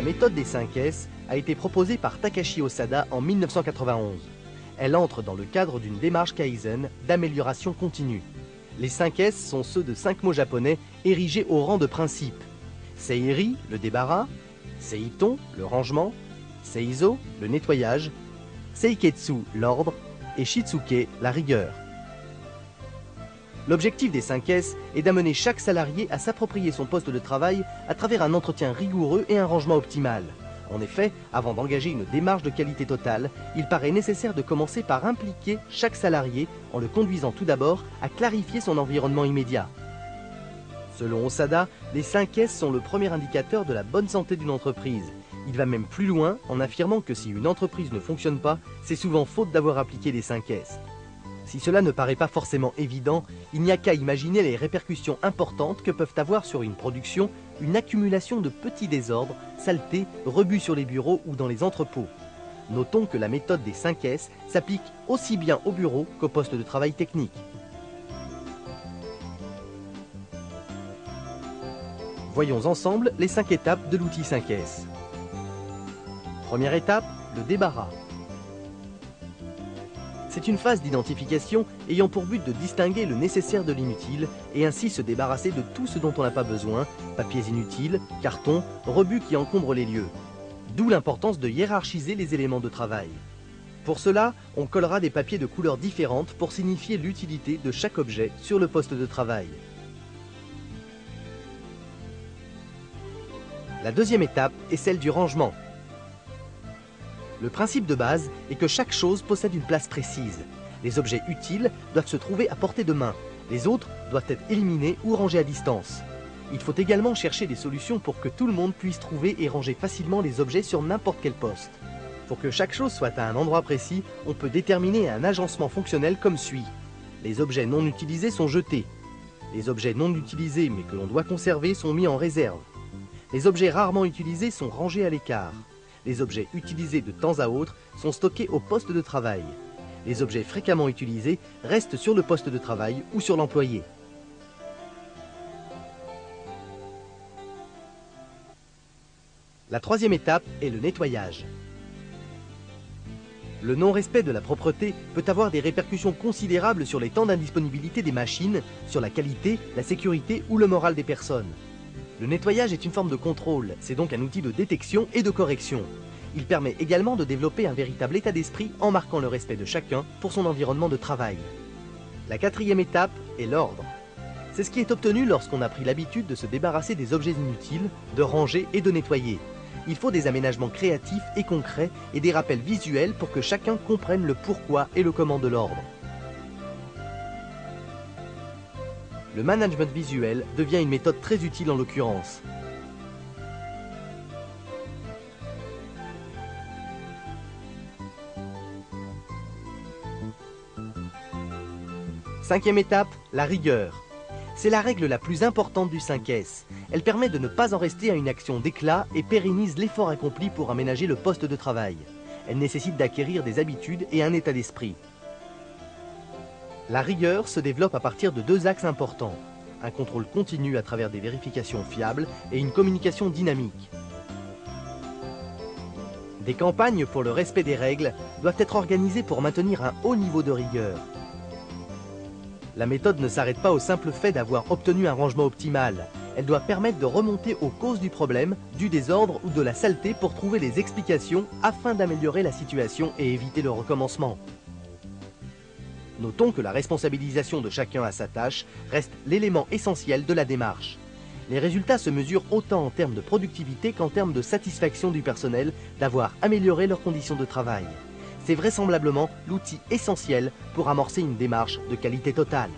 méthode des 5 S a été proposée par Takashi Osada en 1991. Elle entre dans le cadre d'une démarche Kaizen d'amélioration continue. Les 5 S sont ceux de 5 mots japonais érigés au rang de principe. Seiri, le débarras, Seiton, le rangement, Seizo, le nettoyage, Seiketsu, l'ordre, et Shitsuke, la rigueur. L'objectif des 5 S est d'amener chaque salarié à s'approprier son poste de travail à travers un entretien rigoureux et un rangement optimal. En effet, avant d'engager une démarche de qualité totale, il paraît nécessaire de commencer par impliquer chaque salarié en le conduisant tout d'abord à clarifier son environnement immédiat. Selon Osada, les 5 S sont le premier indicateur de la bonne santé d'une entreprise. Il va même plus loin en affirmant que si une entreprise ne fonctionne pas, c'est souvent faute d'avoir appliqué les 5 S. Si cela ne paraît pas forcément évident, il n'y a qu'à imaginer les répercussions importantes que peuvent avoir sur une production une accumulation de petits désordres, saletés, rebuts sur les bureaux ou dans les entrepôts. Notons que la méthode des 5 S s'applique aussi bien au bureau qu'au poste de travail technique. Voyons ensemble les 5 étapes de l'outil 5 S. Première étape, le débarras. C'est une phase d'identification ayant pour but de distinguer le nécessaire de l'inutile et ainsi se débarrasser de tout ce dont on n'a pas besoin, papiers inutiles, cartons, rebuts qui encombrent les lieux. D'où l'importance de hiérarchiser les éléments de travail. Pour cela, on collera des papiers de couleurs différentes pour signifier l'utilité de chaque objet sur le poste de travail. La deuxième étape est celle du rangement. Le principe de base est que chaque chose possède une place précise. Les objets utiles doivent se trouver à portée de main. Les autres doivent être éliminés ou rangés à distance. Il faut également chercher des solutions pour que tout le monde puisse trouver et ranger facilement les objets sur n'importe quel poste. Pour que chaque chose soit à un endroit précis, on peut déterminer un agencement fonctionnel comme suit. Les objets non utilisés sont jetés. Les objets non utilisés mais que l'on doit conserver sont mis en réserve. Les objets rarement utilisés sont rangés à l'écart. Les objets utilisés de temps à autre sont stockés au poste de travail. Les objets fréquemment utilisés restent sur le poste de travail ou sur l'employé. La troisième étape est le nettoyage. Le non-respect de la propreté peut avoir des répercussions considérables sur les temps d'indisponibilité des machines, sur la qualité, la sécurité ou le moral des personnes. Le nettoyage est une forme de contrôle, c'est donc un outil de détection et de correction. Il permet également de développer un véritable état d'esprit en marquant le respect de chacun pour son environnement de travail. La quatrième étape est l'ordre. C'est ce qui est obtenu lorsqu'on a pris l'habitude de se débarrasser des objets inutiles, de ranger et de nettoyer. Il faut des aménagements créatifs et concrets et des rappels visuels pour que chacun comprenne le pourquoi et le comment de l'ordre. Le management visuel devient une méthode très utile en l'occurrence. Cinquième étape, la rigueur. C'est la règle la plus importante du 5S. Elle permet de ne pas en rester à une action d'éclat et pérennise l'effort accompli pour aménager le poste de travail. Elle nécessite d'acquérir des habitudes et un état d'esprit. La rigueur se développe à partir de deux axes importants. Un contrôle continu à travers des vérifications fiables et une communication dynamique. Des campagnes pour le respect des règles doivent être organisées pour maintenir un haut niveau de rigueur. La méthode ne s'arrête pas au simple fait d'avoir obtenu un rangement optimal. Elle doit permettre de remonter aux causes du problème, du désordre ou de la saleté pour trouver des explications afin d'améliorer la situation et éviter le recommencement. Notons que la responsabilisation de chacun à sa tâche reste l'élément essentiel de la démarche. Les résultats se mesurent autant en termes de productivité qu'en termes de satisfaction du personnel d'avoir amélioré leurs conditions de travail. C'est vraisemblablement l'outil essentiel pour amorcer une démarche de qualité totale.